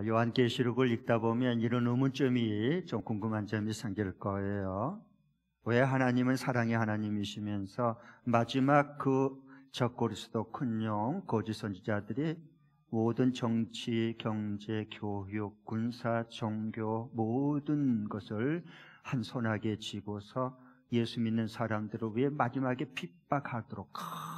요한계시록을 읽다 보면 이런 의문점이 좀 궁금한 점이 생길 거예요. 왜 하나님은 사랑의 하나님이시면서 마지막 그 적그리스도 큰 영 거짓 선지자들이 모든 정치, 경제, 교육, 군사, 종교 모든 것을 한 손아귀에 쥐고서 예수 믿는 사람들을 위해 마지막에 핍박하도록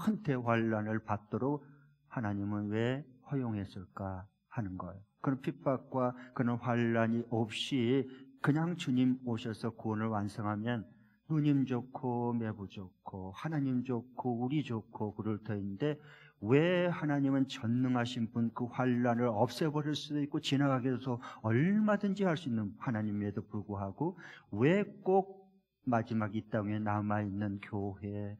큰 대환란을 받도록 하나님은 왜 허용했을까 하는 거예요. 그런 핍박과 그런 환란이 없이 그냥 주님 오셔서 구원을 완성하면 누님 좋고 매부 좋고 하나님 좋고 우리 좋고 그럴 터인데 왜 하나님은 전능하신 분 그 환란을 없애버릴 수도 있고 지나가게 해서 얼마든지 할 수 있는 하나님에도 불구하고 왜 꼭 마지막 이 땅에 남아있는 교회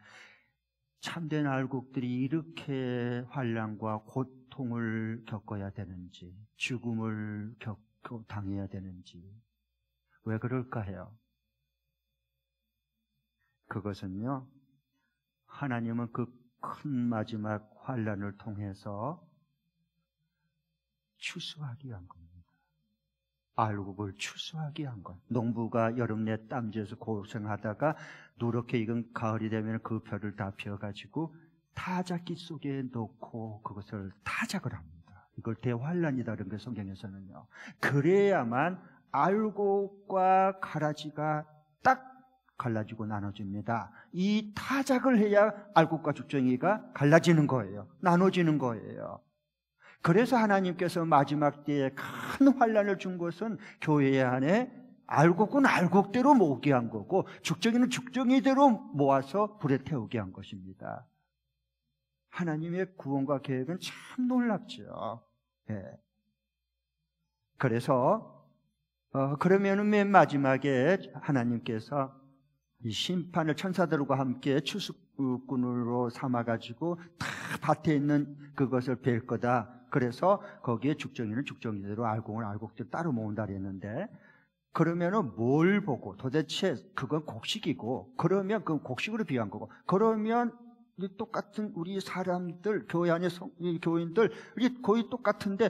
참된 알곡들이 이렇게 환란과 고통을 겪어야 되는지 죽음을 당해야 되는지 왜 그럴까 해요. 그것은요, 하나님은 그 큰 마지막 환란을 통해서 추수하기 위한 겁니다. 알곡을 추수하기 위한 것. 농부가 여름내 땀쥐에서 고생하다가 누렇게 익은 가을이 되면 그 벼를 다 펴가지고 타작기 속에 넣고 그것을 타작을 합니다. 이걸 대환란이다 그런 게 성경에서는요. 그래야만 알곡과 가라지가 딱 갈라지고 나눠집니다. 이 타작을 해야 알곡과 죽정이가 갈라지는 거예요. 나눠지는 거예요. 그래서 하나님께서 마지막 때에 큰 환란을 준 것은 교회 안에 알곡은 알곡대로 모으게 한 거고 죽정이는 죽정이대로 모아서 불에 태우게 한 것입니다. 하나님의 구원과 계획은 참 놀랍죠. 예. 그래서 그러면은 맨 마지막에 하나님께서 이 심판을 천사들과 함께 추수꾼으로 삼아가지고 다 밭에 있는 그것을 벨 거다. 그래서 거기에 죽정이는 죽정이대로 알곡은 알곡대로 따로 모은다 그랬는데 그러면은 뭘 보고 도대체 그건 곡식이고 그러면 그건 곡식으로 비유한 거고 그러면 똑같은 우리 사람들 교회 안에 교인들 거의 똑같은데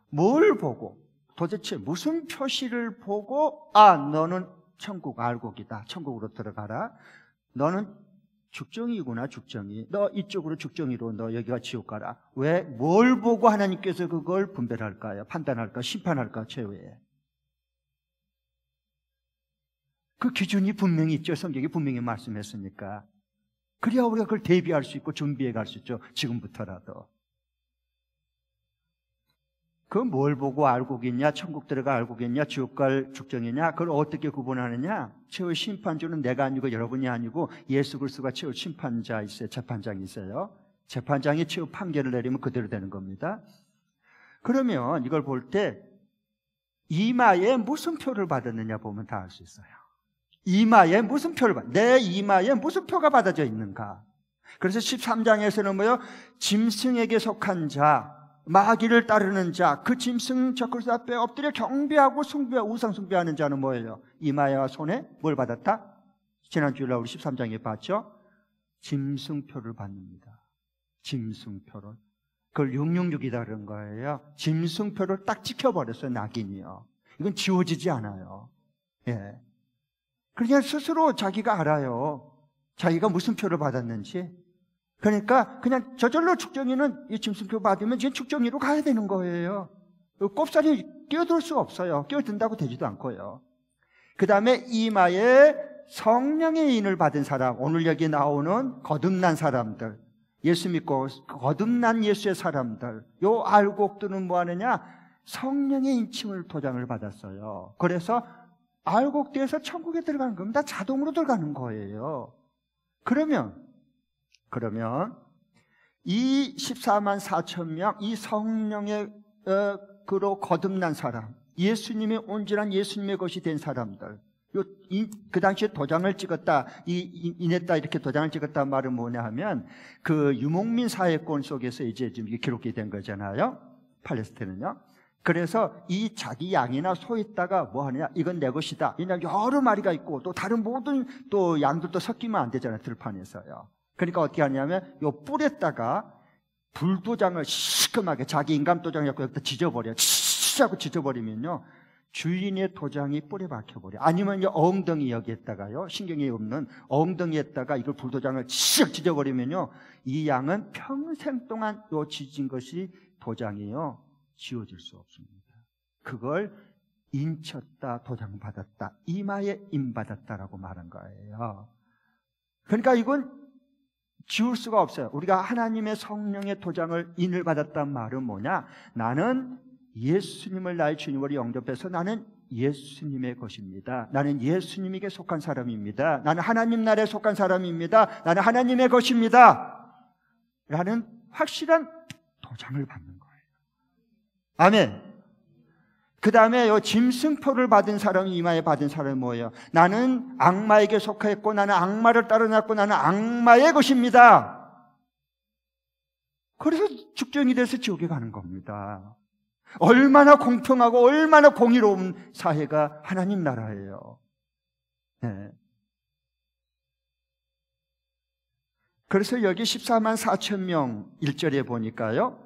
뭘 보고 도대체 무슨 표시를 보고 너는 천국 알곡이다. 천국으로 들어가라. 너는 죽정이구나 죽정이. 너 이쪽으로 죽정이로 너 여기가 지옥 가라. 왜? 뭘 보고 하나님께서 그걸 분별할까요? 판단할까? 심판할까? 최후에. 그 기준이 분명히 있죠. 성경이 분명히 말씀했으니까. 그래야 우리가 그걸 대비할 수 있고 준비해 갈 수 있죠. 지금부터라도. 그 뭘 보고 알곡이냐, 천국 들어가 알곡이냐, 지옥 갈 죽정이냐, 그걸 어떻게 구분하느냐? 최후 심판주는 내가 아니고 여러분이 아니고 예수 그리스도가 최후 심판자 있어요. 재판장이 있어요. 재판장이 최후 판결을 내리면 그대로 되는 겁니다. 그러면 이걸 볼 때 이마에 무슨 표를 받았느냐 보면 다 알 수 있어요. 이마에 무슨 표를 내 이마에 무슨 표가 받아져 있는가? 그래서 13장에서는 뭐요? 짐승에게 속한 자, 마귀를 따르는 자, 그 짐승 적그리스도 앞에 엎드려 경배하고 우상 숭배하는 자는 뭐예요? 이마와 손에 뭘 받았다? 지난주에 우리 13장에 봤죠? 짐승표를 받습니다. 짐승표를. 그걸 666이다 그런 거예요. 짐승표를 딱 찍혀버렸어요. 낙인이요. 이건 지워지지 않아요. 예. 그냥 스스로 자기가 알아요. 자기가 무슨 표를 받았는지. 그러니까 그냥 저절로 죽정이는 이 짐승표 받으면 지금 죽정이로 가야 되는 거예요. 꼽살이 끼어들 수 없어요. 끼어든다고 되지도 않고요. 그 다음에 이마에 성령의 인을 받은 사람, 오늘 여기 나오는 거듭난 사람들, 예수 믿고 거듭난 예수의 사람들, 요 알곡들은 뭐 하느냐? 성령의 인침을 도장을 받았어요. 그래서 알곡대에서 천국에 들어가는 겁니다. 자동으로 들어가는 거예요. 그러면 이 14만 4천 명, 이 성령의 그로 거듭난 사람, 예수님의 온전한 예수님의 것이 된 사람들, 그 당시에 도장을 찍었다, 인했다 이렇게 도장을 찍었다 말은 뭐냐 하면 그 유목민 사회권 속에서 이제 지금 이게 기록이 된 거잖아요. 팔레스타인은요. 그래서 이 자기 양이나 소 있다가 뭐 하느냐, 이건 내 것이다. 그냥 여러 마리가 있고 또 다른 모든 또 양들도 섞이면 안 되잖아요. 들판에서요. 그러니까 어떻게 하냐면 요 뿔에다가 불도장을 시큼하게 자기 인감도장을 갖고 여기다 지져버려요. 하고 찢어버리면요, 주인의 도장이 뿔에 박혀버려. 아니면 엉덩이 여기에다가요, 신경이 없는 엉덩이에다가 이걸 불도장을 씩 찢어버리면요, 이 양은 평생 동안 요 찢은 것이 도장이요, 지워질 수 없습니다. 그걸 인쳤다, 도장받았다, 이마에 인받았다라고 말한 거예요. 그러니까 이건 지울 수가 없어요. 우리가 하나님의 성령의 도장을 인을 받았단 말은 뭐냐? 나는 예수님을 나의 주님으로 영접해서 나는 예수님의 것입니다. 나는 예수님에게 속한 사람입니다. 나는 하나님 나라에 속한 사람입니다. 나는 하나님의 것입니다. 라는 확실한 도장을 받는 거예요. 아멘. 그 다음에 요 짐승표를 받은 사람이, 이마에 받은 사람이 뭐예요? 나는 악마에게 속하였고 나는 악마를 따라났고 나는 악마의 것입니다. 그래서 죽정이 돼서 지옥에 가는 겁니다. 얼마나 공평하고 얼마나 공의로운 사회가 하나님 나라예요. 네. 그래서 여기 14만 4천 명 1절에 보니까요,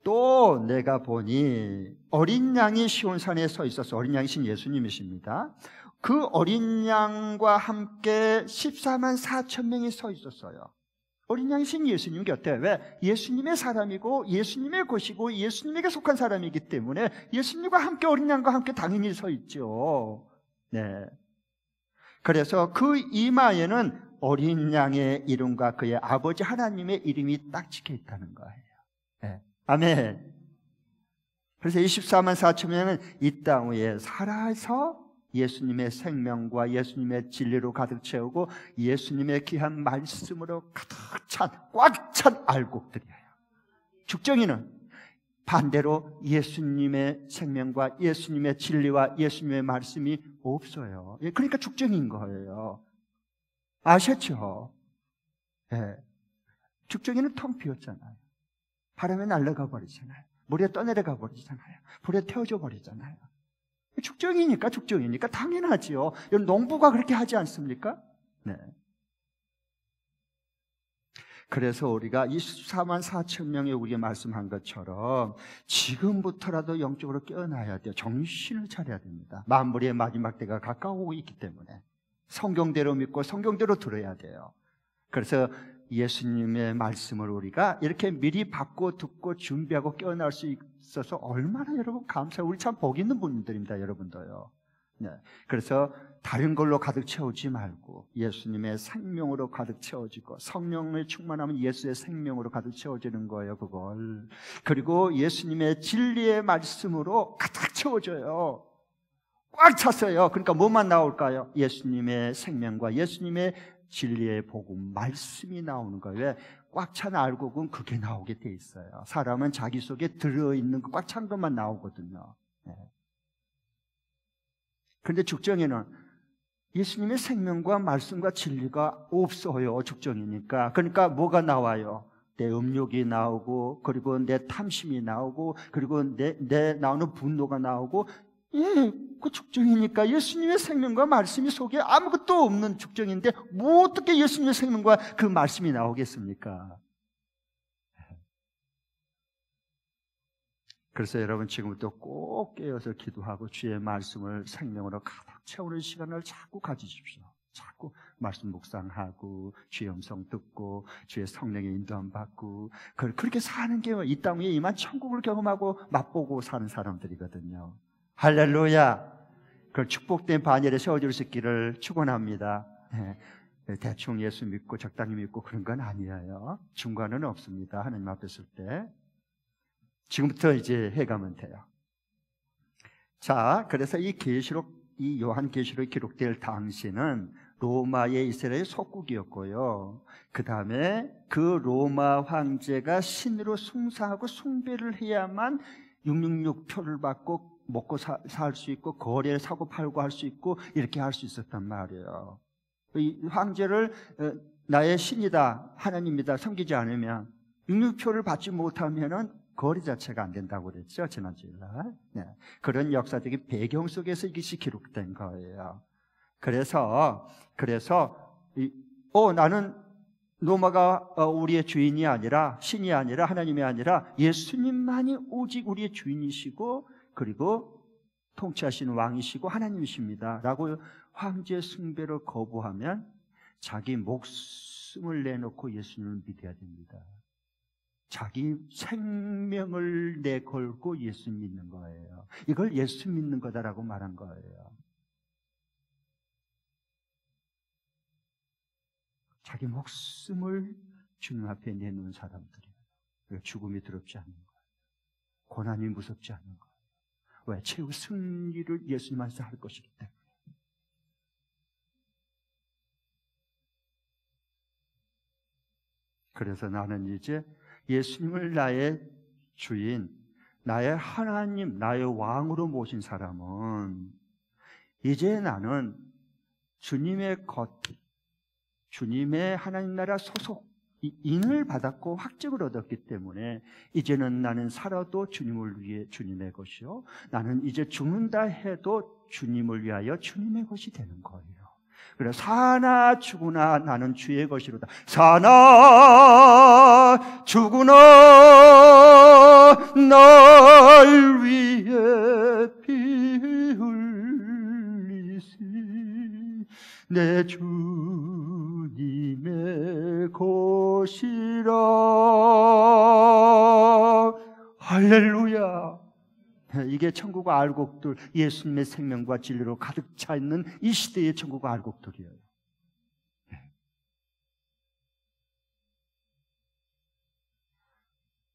또 내가 보니 어린 양이 시온산에 서 있어서, 어린 양이신 예수님이십니다. 그 어린 양과 함께 14만 4천 명이 서 있었어요. 어린 양이신 예수님 곁에. 왜? 예수님의 사람이고 예수님의 것이고 예수님에게 속한 사람이기 때문에 예수님과 함께, 어린 양과 함께 당연히 서 있죠. 네. 그래서 그 이마에는 어린 양의 이름과 그의 아버지 하나님의 이름이 딱 찍혀 있다는 거예요. 네. 아멘. 그래서 24만 4천 명은 이 땅 위에 살아서 예수님의 생명과 예수님의 진리로 가득 채우고 예수님의 귀한 말씀으로 가득 찬, 꽉 찬 알곡들이에요. 죽정이는 반대로 예수님의 생명과 예수님의 진리와 예수님의 말씀이 없어요. 그러니까 죽정인 거예요. 아셨죠? 네. 죽정이는 텅 비었잖아요. 바람에 날아가 버리잖아요. 물에 떠내려가 버리잖아요. 불에 태워져 버리잖아요. 죽정이니까 당연하지요. 농부가 그렇게 하지 않습니까? 네. 그래서 우리가 24만 4천 명이 우리가 말씀한 것처럼 지금부터라도 영적으로 깨어나야 돼요. 정신을 차려야 됩니다. 만물의 마지막 때가 가까우고 있기 때문에 성경대로 믿고 성경대로 들어야 돼요. 그래서 예수님의 말씀을 우리가 이렇게 미리 받고 듣고 준비하고 깨어날 수 있어서 얼마나 여러분 감사해요. 우리 참 복 있는 분들입니다. 여러분도요. 네. 그래서 다른 걸로 가득 채우지 말고 예수님의 생명으로 가득 채워지고, 성령의 충만하면 예수의 생명으로 가득 채워지는 거예요. 그걸. 그리고 예수님의 진리의 말씀으로 가득 채워져요. 꽉 찼어요. 그러니까 뭐만 나올까요? 예수님의 생명과 예수님의 진리의 복음, 말씀이 나오는 거예요. 왜? 꽉 찬 알곡은 그게 나오게 돼 있어요. 사람은 자기 속에 들어있는 거, 꽉 찬 것만 나오거든요. 네. 그런데 죽정에는 예수님의 생명과 말씀과 진리가 없어요. 죽정이니까. 그러니까 뭐가 나와요? 내 음욕이 나오고, 그리고 내 탐심이 나오고, 그리고 내 나오는 분노가 나오고. 예, 그 죽정이니까 예수님의 생명과 말씀이 속에 아무것도 없는 죽정인데 뭐 어떻게 예수님의 생명과 그 말씀이 나오겠습니까? 그래서 여러분 지금부터 꼭 깨어서 기도하고 주의 말씀을 생명으로 가득 채우는 시간을 자꾸 가지십시오. 자꾸 말씀 묵상하고 주의 음성 듣고 주의 성령의 인도함 받고, 그렇게 사는 게 이 땅 위에 이만 천국을 경험하고 맛보고 사는 사람들이거든요. 할렐루야. 그 축복된 반열에 세워질 수 있기를 축원합니다. 네. 대충 예수 믿고 적당히 믿고 그런 건 아니에요. 중간은 없습니다. 하나님 앞에 설 때. 지금부터 이제 해가면 돼요. 자, 그래서 이 계시록, 이 요한 계시록이 기록될 당시는 로마의 이스라엘 속국이었고요. 그 다음에 그 로마 황제가 신으로 숭상하고 숭배를 해야만 666표를 받고 먹고 살 수 있고 거래를 사고 팔고 할 수 있고 이렇게 할 수 있었단 말이에요. 이 황제를 나의 신이다, 하나님이다 섬기지 않으면 666표를 받지 못하면은 거래 자체가 안 된다고 그랬죠, 지난주일날. 네. 그런 역사적인 배경 속에서 이것이 기록된 거예요. 그래서 나는 로마가 우리의 주인이 아니라, 신이 아니라, 하나님이 아니라 예수님만이 오직 우리의 주인이시고, 그리고 통치하시는 왕이시고 하나님이십니다 라고 황제 숭배를 거부하면 자기 목숨을 내놓고 예수님을 믿어야 됩니다. 자기 생명을 내걸고 예수 믿는 거예요. 이걸 예수 믿는 거다라고 말한 거예요. 자기 목숨을 주님 앞에 내놓은 사람들이에요. 죽음이 두렵지 않는 거예요. 고난이 무섭지 않는 거예요. 왜? 최후 승리를 예수님 안에서 할 것이기 때문에. 그래서 나는 이제 예수님을 나의 주인, 나의 하나님, 나의 왕으로 모신 사람은 이제 나는 주님의 주님의 하나님 나라 소속인을 받았고 확증을 얻었기 때문에 이제는 나는 살아도 주님을 위해 주님의 것이요, 나는 이제 죽는다 해도 주님을 위하여 주님의 것이 되는 거예요. 그래, 사나 죽으나 나는 주의 것이로다. 사나 죽으나 날 위해 피 흘리시 내 주님의 것이라. 할렐루야. 이게 천국 알곡들, 예수님의 생명과 진리로 가득 차 있는 이 시대의 천국 알곡들이에요.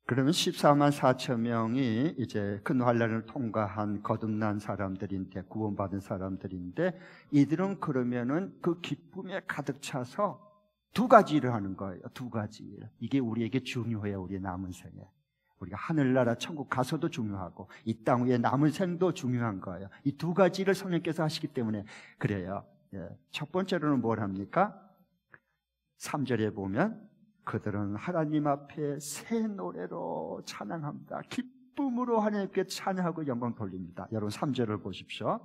그러면 14만 4천 명이 이제 큰 환난을 통과한 거듭난 사람들인데, 구원받은 사람들인데, 이들은 그러면은 그 기쁨에 가득 차서 두 가지 일을 하는 거예요. 두 가지 일. 이게 우리에게 중요해요. 우리의 남은 생에. 우리가 하늘나라 천국 가서도 중요하고 이 땅 위에 남은 생도 중요한 거예요. 이 두 가지를 성령께서 하시기 때문에 그래요. 첫 번째로는 뭘 합니까? 3절에 보면 그들은 하나님 앞에 새 노래로 찬양합니다. 기쁨으로 하나님께 찬양하고 영광 돌립니다. 여러분 3절을 보십시오.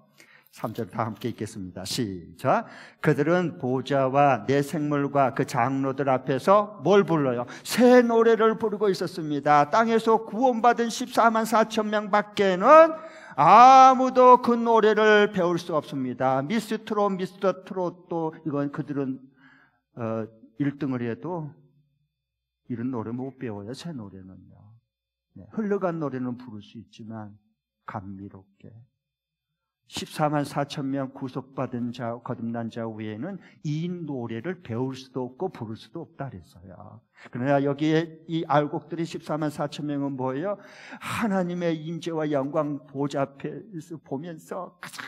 3절 다 함께 읽겠습니다. 시작. 그들은 보좌와 내 생물과 그 장로들 앞에서 뭘 불러요? 새 노래를 부르고 있었습니다. 땅에서 구원받은 14만 4천 명 밖에는 아무도 그 노래를 배울 수 없습니다. 미스터 트롯도 이건 그들은 1등을 해도 이런 노래 못 배워요. 새 노래는요. 흘러간 노래는 부를 수 있지만 감미롭게 14만 4천 명 구속받은 자, 거듭난 자 외에는 이 노래를 배울 수도 없고 부를 수도 없다 그랬어요. 그러나 여기에 이 알곡들이 14만 4천 명은 뭐예요? 하나님의 임재와 영광 보좌 앞에서 보면서 가장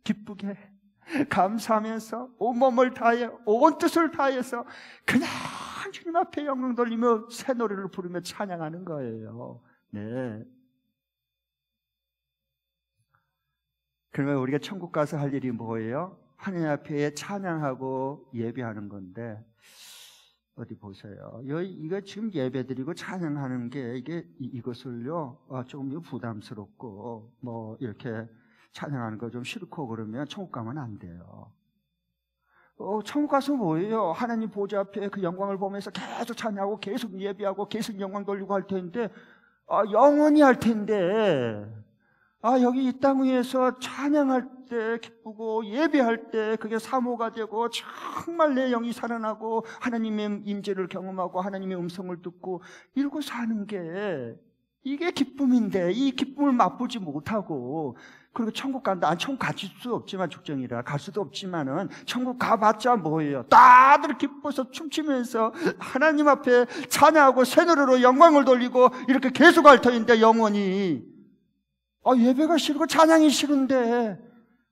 기쁘게 감사하면서 온몸을 다해 온 뜻을 다해서 그냥 주님 앞에 영광 돌리며 새 노래를 부르며 찬양하는 거예요. 네. 그러면 우리가 천국 가서 할 일이 뭐예요? 하나님 앞에 찬양하고 예배하는 건데, 어디 보세요. 이거 지금 예배드리고 찬양하는 게 이것을요, 조금 부담스럽고, 뭐, 이렇게 찬양하는 거 좀 싫고 그러면 천국 가면 안 돼요. 천국 가서 뭐예요? 하나님 보좌 앞에 그 영광을 보면서 계속 찬양하고 계속 예배하고 계속 영광 돌리고 할 텐데, 영원히 할 텐데, 여기 이 땅 위에서 찬양할 때 기쁘고 예배할 때 그게 사모가 되고 정말 내 영이 살아나고 하나님의 임재를 경험하고 하나님의 음성을 듣고 이러고 사는 게 이게 기쁨인데 이 기쁨을 맛보지 못하고 그리고 천국 간다. 천국 갈 수 없지만 축정이라 갈 수도 없지만은 천국 가봤자 뭐예요? 다들 기뻐서 춤추면서 하나님 앞에 찬양하고 새 노래로 영광을 돌리고 이렇게 계속 할 터인데 영원히 예배가 싫고 찬양이 싫은데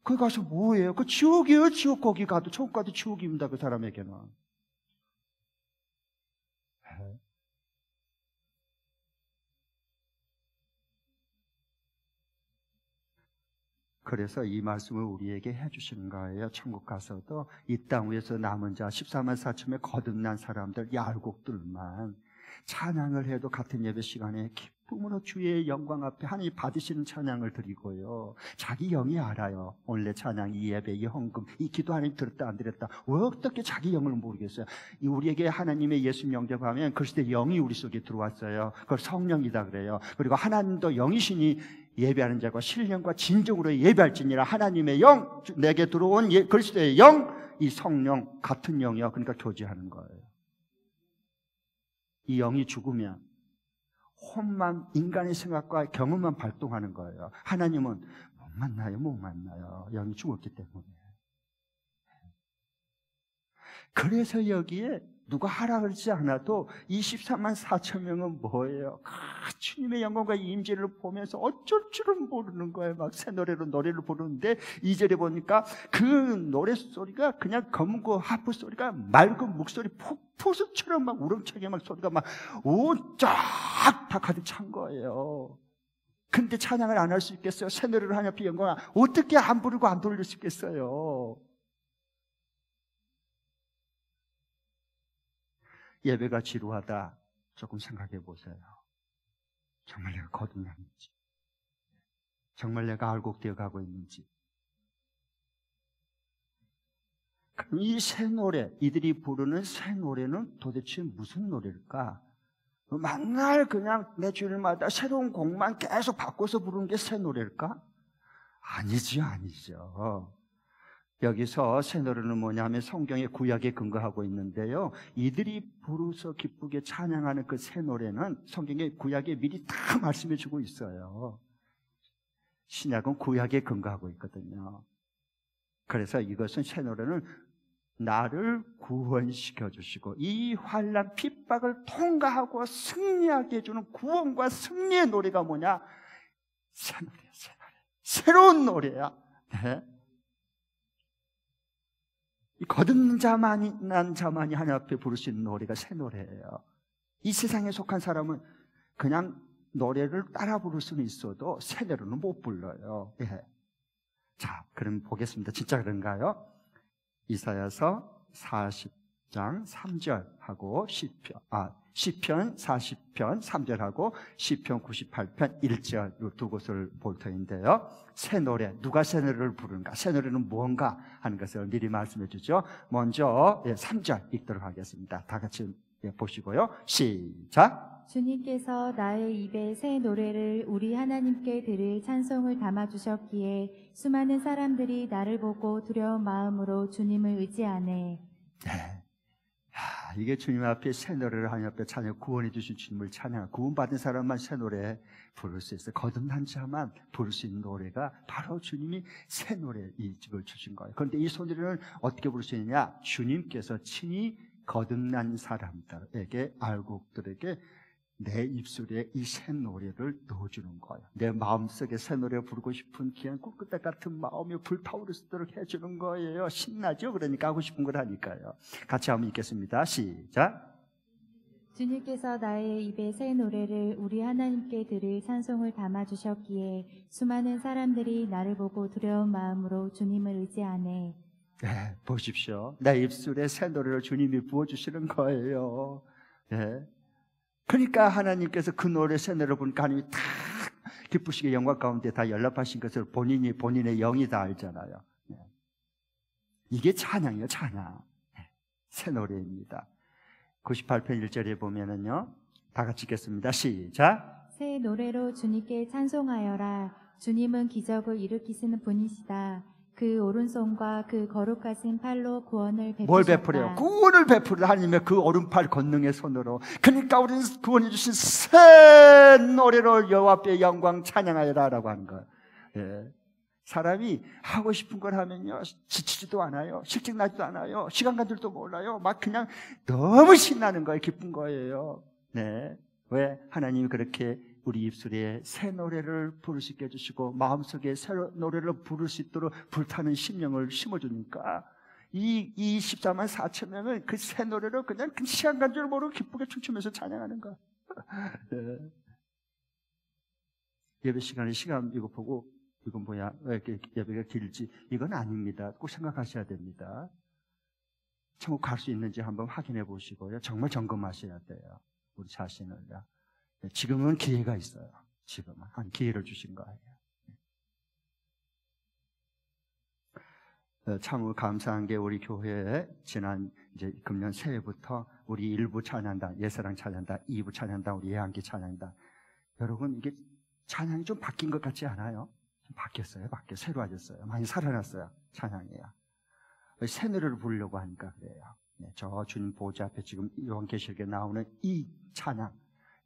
거기 가서 뭐예요? 그 지옥이에요. 지옥. 거기 가도 천국 가도 지옥입니다. 그 사람에게는. 그래서 이 말씀을 우리에게 해주시는 거예요. 천국 가서도 이 땅 위에서 남은 자 14만 4천의 거듭난 사람들, 이 알곡들만 찬양을 해도 같은 예배 시간에 기쁨으로 주의 영광 앞에 하나님 받으시는 찬양을 드리고요. 자기 영이 알아요. 오늘의 찬양, 이 예배, 이 헌금, 이 기도 하나님 들었다 안 들었다. 왜 어떻게 자기 영을 모르겠어요? 우리에게 하나님의 예수 영접하면 그 시대 영이 우리 속에 들어왔어요. 그걸 성령이다 그래요. 그리고 하나님도 영이시니 예배하는 자가 신령과 진정으로 예배할지니라. 하나님의 영, 내게 들어온 그리스도의 영, 이 성령 같은 영이요. 그러니까 교제하는 거예요. 이 영이 죽으면 혼만, 인간의 생각과 경험만 발동하는 거예요. 하나님은 못 만나요. 영이 죽었기 때문에. 그래서 여기에 누가 하라 그러지 않아도 24만 4천 명은 뭐예요? 주님의 영광과 임재를 보면서 어쩔 줄은 모르는 거예요. 막 새 노래로 노래를 부르는데 2절에 보니까 그 노래 소리가 그냥 검고 하프 소리가 맑은 목소리 폭포수처럼 막 우렁차게 막 소리가 막 쫙 다 가득 찬 거예요. 근데 찬양을 안 할 수 있겠어요? 새 노래로 하나님 앞에 영광을 어떻게 안 부르고 안 돌릴 수 있겠어요? 예배가 지루하다, 조금 생각해 보세요. 정말 내가 거듭났는지, 정말 내가 알곡되어 가고 있는지. 그럼 이 새 노래, 이들이 부르는 새 노래는 도대체 무슨 노래일까? 맨날 그냥 매 주일마다 새로운 곡만 계속 바꿔서 부르는 게 새 노래일까? 아니죠. 여기서 새 노래는 뭐냐면 성경의 구약에 근거하고 있는데요. 이들이 부르서 기쁘게 찬양하는 그 새 노래는 성경의 구약에 미리 다 말씀해 주고 있어요. 신약은 구약에 근거하고 있거든요. 그래서 이것은 새 노래는 나를 구원시켜 주시고 이 환난 핍박을 통과하고 승리하게 해주는 구원과 승리의 노래가 뭐냐? 새 노래야, 새 노래. 새로운 노래야. 네. 이 거듭난 자만이 하나님 앞에 부를 수 있는 노래가 새 노래예요. 이 세상에 속한 사람은 그냥 노래를 따라 부를 수는 있어도 새 노래는 못 불러요. 예. 자, 그럼 보겠습니다. 진짜 그런가요? 이사야서 40장 3절하고 시편 40편 3절하고 시편 98편 1절 두 곳을 볼 터인데요. 새 노래, 누가 새 노래를 부르는가? 새 노래는 무언가 하는 것을 미리 말씀해 주죠. 먼저 3절 읽도록 하겠습니다. 다 같이 보시고요. 시작. 주님께서 나의 입에 새 노래를 우리 하나님께 드릴 찬송을 담아주셨기에 수많은 사람들이 나를 보고 두려운 마음으로 주님을 의지하네. 네. 이게 주님 앞에 새 노래를 하나님 앞에 찬양, 구원해 주신 주님을 찬양, 구원받은 사람만 새 노래 부를 수 있어요. 거듭난 자만 부를 수 있는 노래가 바로 주님이 새 노래 이 집을 주신 거예요. 그런데 이 소리를 어떻게 부를 수 있느냐? 주님께서 친히 거듭난 사람들에게, 알곡들에게 내 입술에 이 새 노래를 넣어주는 거예요. 내 마음속에 새 노래 부르고 싶은 귀한 꽃그대 같은 마음이 불타오를 수 있도록 해주는 거예요. 신나죠? 그러니까 하고 싶은 걸 하니까요. 같이 한번 읽겠습니다. 시작. 주님께서 나의 입에 새 노래를 우리 하나님께 드릴 찬송을 담아주셨기에 수많은 사람들이 나를 보고 두려운 마음으로 주님을 의지하네. 네, 보십시오. 내 입술에 새 노래를 주님이 부어주시는 거예요. 네. 그러니까 하나님께서 그 노래 새 노래를 보니까 하나님이 다 기쁘시게 영광 가운데 다 연락하신 것을 본인이 본인의 영이 다 알잖아요. 네. 이게 찬양이에요, 찬양. 네. 새 노래입니다. 98편 1절에 보면은요, 다 같이 읽겠습니다. 시작. 새 노래로 주님께 찬송하여라. 주님은 기적을 일으키시는 분이시다. 그 오른손과 그 거룩하신 팔로 구원을 베푸셨다. 뭘 베풀어요? 구원을 베풀어. 하나님의 그 오른팔 권능의 손으로. 그러니까 우리는 구원해 주신 새 노래로 여호와 앞에 영광 찬양하여라 라고 하는 거예요. 예. 사람이 하고 싶은 걸 하면요, 지치지도 않아요. 실직 나지도 않아요. 시간 간 줄도 몰라요. 막 그냥 너무 신나는 거예요. 기쁜 거예요. 네. 왜? 하나님이 그렇게 우리 입술에 새 노래를 부를 수 있게 해주시고 마음속에 새 노래를 부를 수 있도록 불타는 심령을 심어주니까 이 24만 4천 명은 그 새 노래를 그냥 시간 간 줄 모르고 기쁘게 춤추면서 찬양하는 거야. 네. 예배 시간에 시간 이거 보고 이건 뭐야? 왜 이렇게 예배가 길지? 이건 아닙니다. 꼭 생각하셔야 됩니다. 천국 갈 수 있는지 한번 확인해 보시고요. 정말 점검하셔야 돼요. 우리 자신을요. 지금은 기회가 있어요. 지금은 한 기회를 주신 거예요. 참 감사한 게 우리 교회에 지난 이제 금년 새해부터 우리 1부 찬양단, 예사랑 찬양단, 2부 찬양단, 우리 예한기 찬양단. 여러분 이게 찬양이 좀 바뀐 것 같지 않아요? 좀 바뀌었어요. 새로워졌어요. 많이 살아났어요. 찬양이요. 새 노래를 부르려고 하니까 그래요. 네, 저 주님 보좌 앞에 지금 요한계시록에 나오는 이 찬양,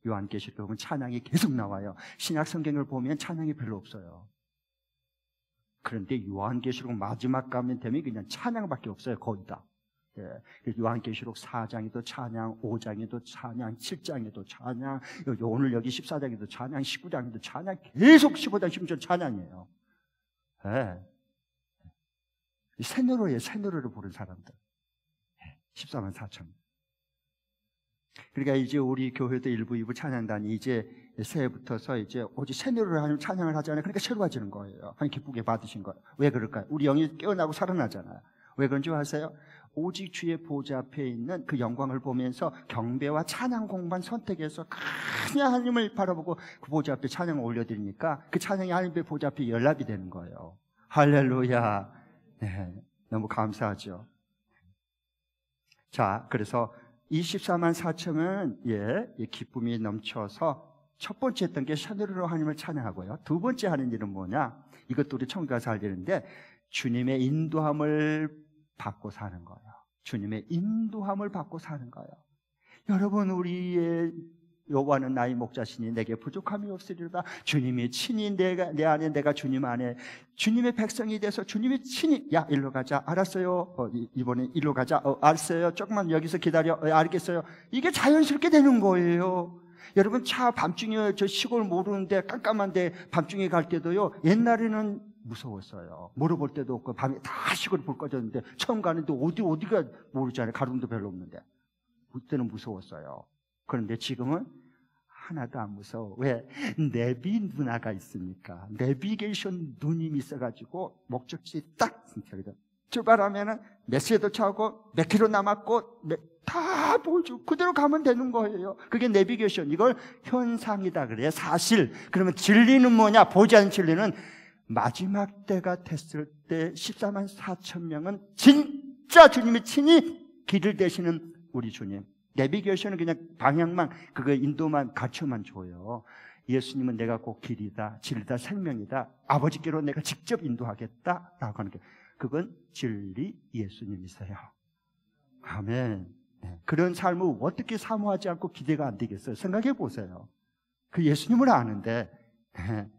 요한계시록에 보면 찬양이 계속 나와요. 신약 성경을 보면 찬양이 별로 없어요. 그런데 요한계시록 마지막 가면 되면 그냥 찬양밖에 없어요. 거의 다. 예, 요한계시록 4장에도 찬양, 5장에도 찬양, 7장에도 찬양, 오늘 여기 14장에도 찬양, 19장에도 찬양, 계속 15장, 16장 찬양이에요. 예. 새 노래에 새 노래를 부른 사람들. 14만 4천. 그러니까 이제 우리 교회도 1부, 2부 찬양단이 이제 새해부터서 이제 오직 새 노래를 하는 찬양을 하잖아요. 그러니까 새로워지는 거예요. 하나님 기쁘게 받으신 거예요. 왜 그럴까요? 우리 영이 깨어나고 살아나잖아요. 왜 그런지 아세요? 오직 주의 보좌 앞에 있는 그 영광을 보면서 경배와 찬양 공간 선택해서 그냥 하나님을 바라보고 그 보좌 앞에 찬양을 올려드리니까 그 찬양이 하나님의 보좌 앞에 연락이 되는 거예요. 할렐루야. 네, 너무 감사하죠. 자, 그래서 24만 4천은 기쁨이 넘쳐서 첫 번째 했던 게 샤누르로 하나님을 찬양하고요. 두 번째 하는 일은 뭐냐? 이것도 우리 청교가 잘 되는데 주님의 인도함을 받고 사는 거예요. 주님의 인도함을 받고 사는 거예요. 여러분, 우리의 여호와는 나의 목자시니 내게 부족함이 없으리로다. 주님이 친히 내 안에, 내가 주님 안에, 주님의 백성이 돼서 주님이 친히, 야 일로 가자, 알았어요. 이번에 일로 가자, 알았어요. 조금만 여기서 기다려, 알겠어요. 이게 자연스럽게 되는 거예요. 여러분, 차 밤중에 저 시골 모르는데 깜깜한데 밤중에 갈 때도요, 옛날에는 무서웠어요. 물어볼 때도 없고 밤에 다 시골 불 꺼졌는데 처음 가는데 어디가 모르잖아요. 가름도 별로 없는데 그때는 무서웠어요. 그런데 지금은 하나도 안 무서워. 왜? 내비 누나가 있으니까. 내비게이션 누님이 있어가지고 목적지 딱 선택이다. 출발하면은 몇 시에 도착하고 몇 킬로 남았고 다 보여주고 그대로 가면 되는 거예요. 그게 내비게이션. 이걸 현상이다 그래요. 사실. 그러면 진리는 뭐냐? 보지 않는 진리는 마지막 때가 됐을 때 14만 4천 명은 진짜 주님이 친히 길을 대시는 우리 주님. 내비게이션은 그냥 방향만, 그거 인도만, 가르쳐만 줘요. 예수님은 내가 곧 길이다, 진리다, 생명이다, 아버지께로 내가 직접 인도하겠다라고 하는 게, 그건 진리 예수님이세요. 아멘. 네. 그런 삶을 어떻게 사모하지 않고 기대가 안 되겠어요? 생각해 보세요. 그 예수님을 아는데. 네.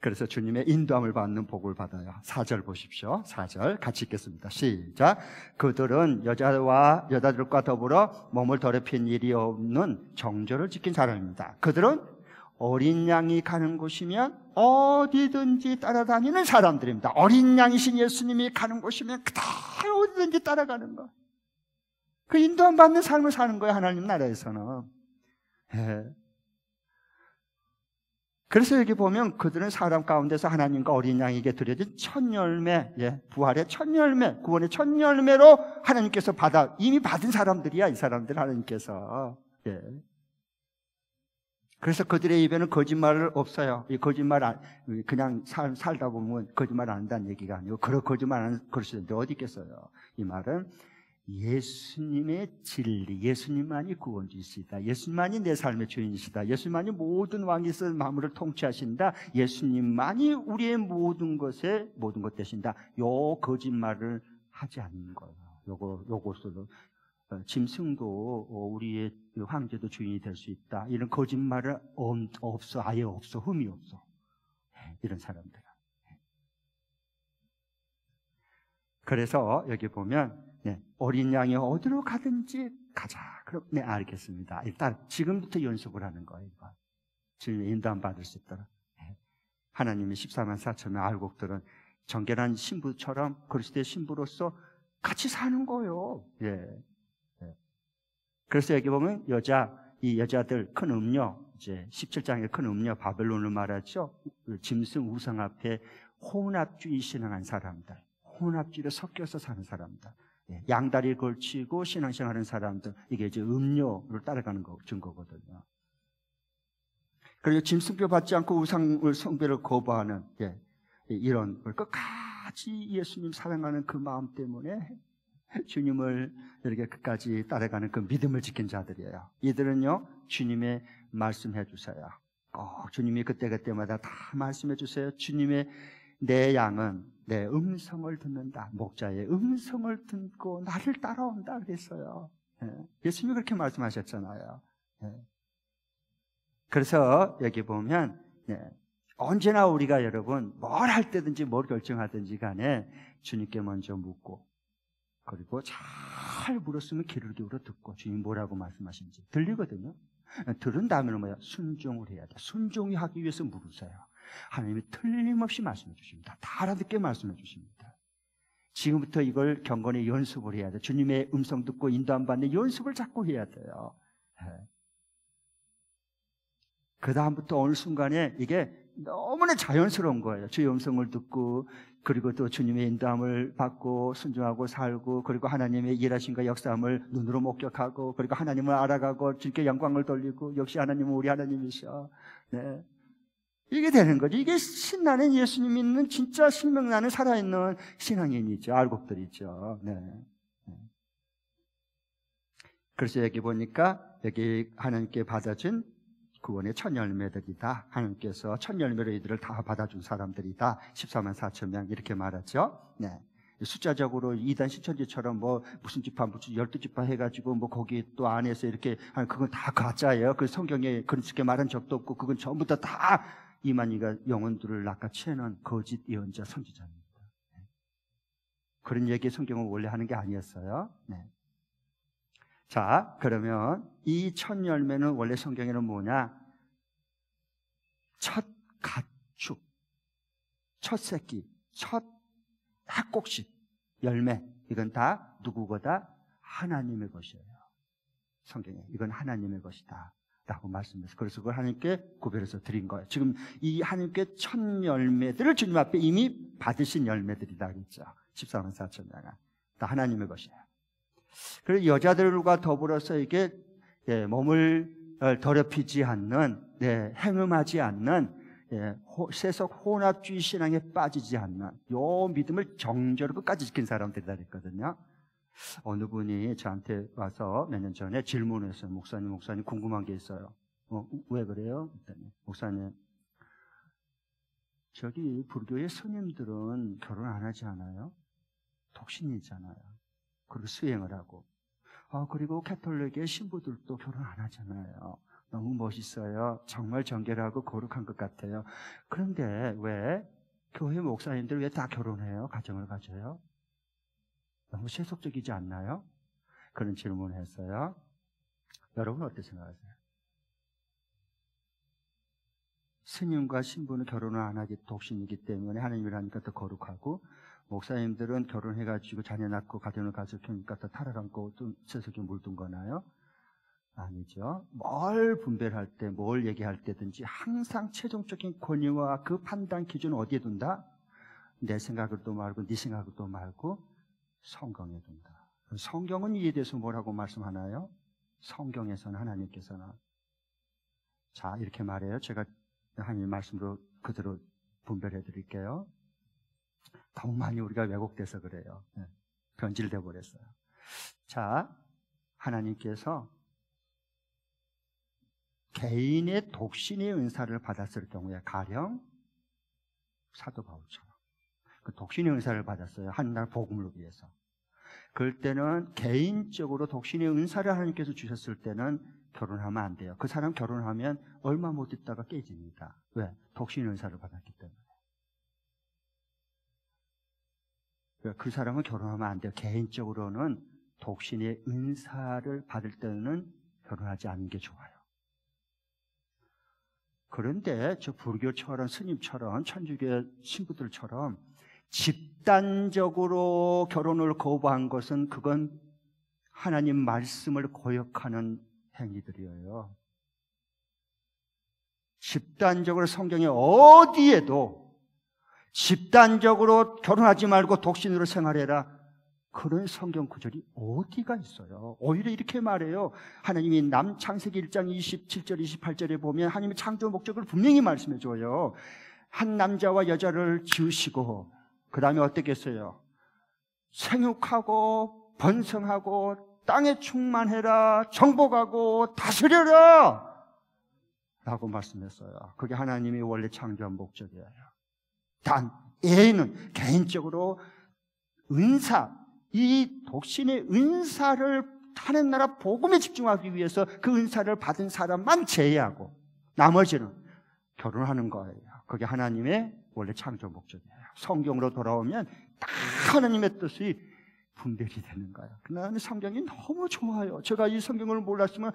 그래서 주님의 인도함을 받는 복을 받아요. 4절 보십시오. 4절 같이 읽겠습니다. 시작. 그들은 여자들과 더불어 몸을 더럽힌 일이 없는 정절을 지킨 사람입니다. 그들은 어린 양이 가는 곳이면 어디든지 따라다니는 사람들입니다. 어린 양이신 예수님이 가는 곳이면 그대로 어디든지 따라가는 거. 그 인도함 받는 삶을 사는 거예요. 하나님 나라에서는. 그래서 여기 보면 그들은 사람 가운데서 하나님과 어린 양에게 드려진 첫 열매, 부활의 첫 열매, 구원의 첫 열매로 하나님께서 이미 받은 사람들이야. 이 사람들 하나님께서. 그래서 그들의 입에는 거짓말을 없어요. 이 거짓말 그냥 살다 보면 거짓말 안 한다는 얘기가 아니고 그런 거짓말 안 그럴 수 있는데 어디 있겠어요. 이 말은 예수님의 진리, 예수님만이 구원주이시다. 예수님만이 내 삶의 주인이시다. 예수님만이 모든 왕에서 만물을 통치하신다. 예수님만이 우리의 모든 것 되신다. 요 거짓말을 하지 않는 거예요. 요것으로 짐승도 우리의 황제도 주인이 될 수 있다. 이런 거짓말을 없어, 아예 없어, 흠이 없어. 이런 사람들. 그래서 여기 보면 어린 양이 어디로 가든지 가자. 그럼 알겠습니다. 일단 지금부터 연습을 하는 거예요. 주님의 인도함 받을 수 있도록. 하나님이 14만 4천의 알곡들은 정결한 신부처럼 그리스도의 신부로서 같이 사는 거예요. 그래서 여기 보면 이 여자들 큰 음녀, 이제 17장의 큰 음녀 바벨론을 말하죠. 짐승 우상 앞에 혼합주의 신앙한 사람들, 혼합주의로 섞여서 사는 사람들, 양다리 걸치고 신앙생활하는 사람들, 이게 이제 음료를 따라가는 증거거든요. 그리고 짐승뼈 받지 않고 우상을 숭배를 거부하는 이런 걸 끝까지 예수님 사랑하는 그 마음 때문에 주님을 이렇게 끝까지 따라가는 그 믿음을 지킨 자들이에요. 이들은요, 주님의 말씀해 주세요. 꼭 주님이 그때그때마다 다 말씀해 주세요. 주님의 내 양은 내 음성을 듣는다. 목자의 음성을 듣고 나를 따라온다 그랬어요. 예수님이 그렇게 말씀하셨잖아요. 그래서 여기 보면 언제나 우리가 여러분 뭘 할 때든지 뭘 결정하든지 간에 주님께 먼저 묻고, 그리고 잘 물었으면 귀를 기울여 듣고 주님 뭐라고 말씀하시는지 들리거든요. 들은 다음에는 뭐야? 순종을 해야 돼. 순종이 하기 위해서 물으세요. 하나님이 틀림없이 말씀해 주십니다. 다 알아듣게 말씀해 주십니다. 지금부터 이걸 경건히 연습을 해야 돼. 주님의 음성 듣고 인도함 받는 연습을 자꾸 해야 돼요. 그 다음부터 어느 순간에 이게 너무나 자연스러운 거예요. 주의 음성을 듣고, 그리고 또 주님의 인도함을 받고 순종하고 살고, 그리고 하나님의 일하심과 역사함을 눈으로 목격하고, 그리고 하나님을 알아가고 주님께 영광을 돌리고, 역시 하나님은 우리 하나님이셔. 네. 이게 되는 거죠. 이게 신나는 예수님 믿는 진짜 생명나는 살아있는 신앙인이죠. 알곡들이죠. 네. 그래서 여기 보니까 여기 하나님께 받아준 구원의 첫 열매들이다. 하나님께서 첫 열매로 이들을 다 받아준 사람들이다. 14만 4천 명 이렇게 말하죠. 네. 숫자적으로 이단 신천지처럼 뭐 무슨 지파 무슨 12지파 해가지고 뭐 거기 또 안에서 이렇게 하는 그건 다 가짜예요. 그 성경에 그렇게 말한 적도 없고 그건 전부 다 이만희가 영혼들을 낚아채는 거짓 예언자 선지자입니다. 네. 그런 얘기 성경은 원래 하는 게 아니었어요. 네. 자, 그러면 이 첫 열매는 원래 성경에는 뭐냐? 첫 가축, 첫 새끼, 첫 핵곡식, 열매. 이건 다 누구 거다? 하나님의 것이에요. 성경에 이건 하나님의 것이다 라고 말씀했어요. 그래서 그걸 하나님께 구별해서 드린 거예요. 지금 이 하나님께 첫 열매들을 주님 앞에 이미 받으신 열매들이다 그랬죠. 14만 4천 명은 다 하나님의 것이에요. 그리고 여자들과 더불어서 이게 몸을 더럽히지 않는, 행음하지 않는, 세속 혼합주의 신앙에 빠지지 않는 요 믿음을 정절로 끝까지 지킨 사람들이다 그랬거든요. 어느 분이 저한테 와서 몇 년 전에 질문했어요. 목사님 궁금한 게 있어요. 왜 그래요? 목사님, 저기 불교의 스님들은 결혼 안 하지 않아요? 독신이잖아요. 그리고 수행을 하고. 그리고 가톨릭의 신부들도 결혼 안 하잖아요. 너무 멋있어요. 정말 정결하고 거룩한 것 같아요. 그런데 왜 교회 목사님들 왜 다 결혼해요? 가정을 가져요? 너무 세속적이지 않나요? 그런 질문을 했어요. 여러분 어떻게 생각하세요? 스님과 신부는 결혼을 안 하기 독신이기 때문에 하나님을 하니까 더 거룩하고, 목사님들은 결혼해가지고 자녀 낳고 가정을 가졌으니까 더 타락하고 또 세속에 물든 거나요? 아니죠. 뭘 분별할 때, 뭘 얘기할 때든지 항상 최종적인 권위와 그 판단 기준은 어디에 둔다? 내 생각을 또 말고 네 생각을 또 말고 성경에 둔다. 성경은 이에 대해서 뭐라고 말씀하나요? 성경에서는 하나님께서는, 자 이렇게 말해요. 제가 하나님 말씀으로 그대로 분별해 드릴게요. 너무 많이 우리가 왜곡돼서 그래요. 변질돼 버렸어요. 자, 하나님께서 개인의 독신의 은사를 받았을 경우에, 가령 사도 바울처럼 그 독신의 은사를 받았어요. 한날 복음을 위해서. 그럴 때는 개인적으로 독신의 은사를 하나님께서 주셨을 때는 결혼하면 안 돼요. 그 사람 결혼하면 얼마 못 있다가 깨집니다. 왜? 독신의 은사를 받았기 때문에. 그 사람은 결혼하면 안 돼요. 개인적으로는 독신의 은사를 받을 때는 결혼하지 않는 게 좋아요. 그런데 저 불교처럼 스님처럼 천주교 신부들처럼 집단적으로 결혼을 거부한 것은 그건 하나님 말씀을 거역하는 행위들이에요. 집단적으로 성경에 어디에도 집단적으로 결혼하지 말고 독신으로 생활해라, 그런 성경 구절이 어디가 있어요? 오히려 이렇게 말해요. 하나님이 창세기 1장 27절 28절에 보면 하나님의 창조 목적을 분명히 말씀해 줘요. 한 남자와 여자를 지으시고 그 다음에 어떻겠어요? 생육하고 번성하고 땅에 충만해라, 정복하고 다스려라 라고 말씀했어요. 그게 하나님이 원래 창조한 목적이에요. 단 A는 개인적으로 은사, 이 독신의 은사를 하는 나라 복음에 집중하기 위해서 그 은사를 받은 사람만 제외하고 나머지는 결혼하는 거예요. 그게 하나님의 원래 창조 목적이에요. 성경으로 돌아오면 다 하나님의 뜻이 분별이 되는 거예요. 그러나 성경이 너무 좋아요. 제가 이 성경을 몰랐으면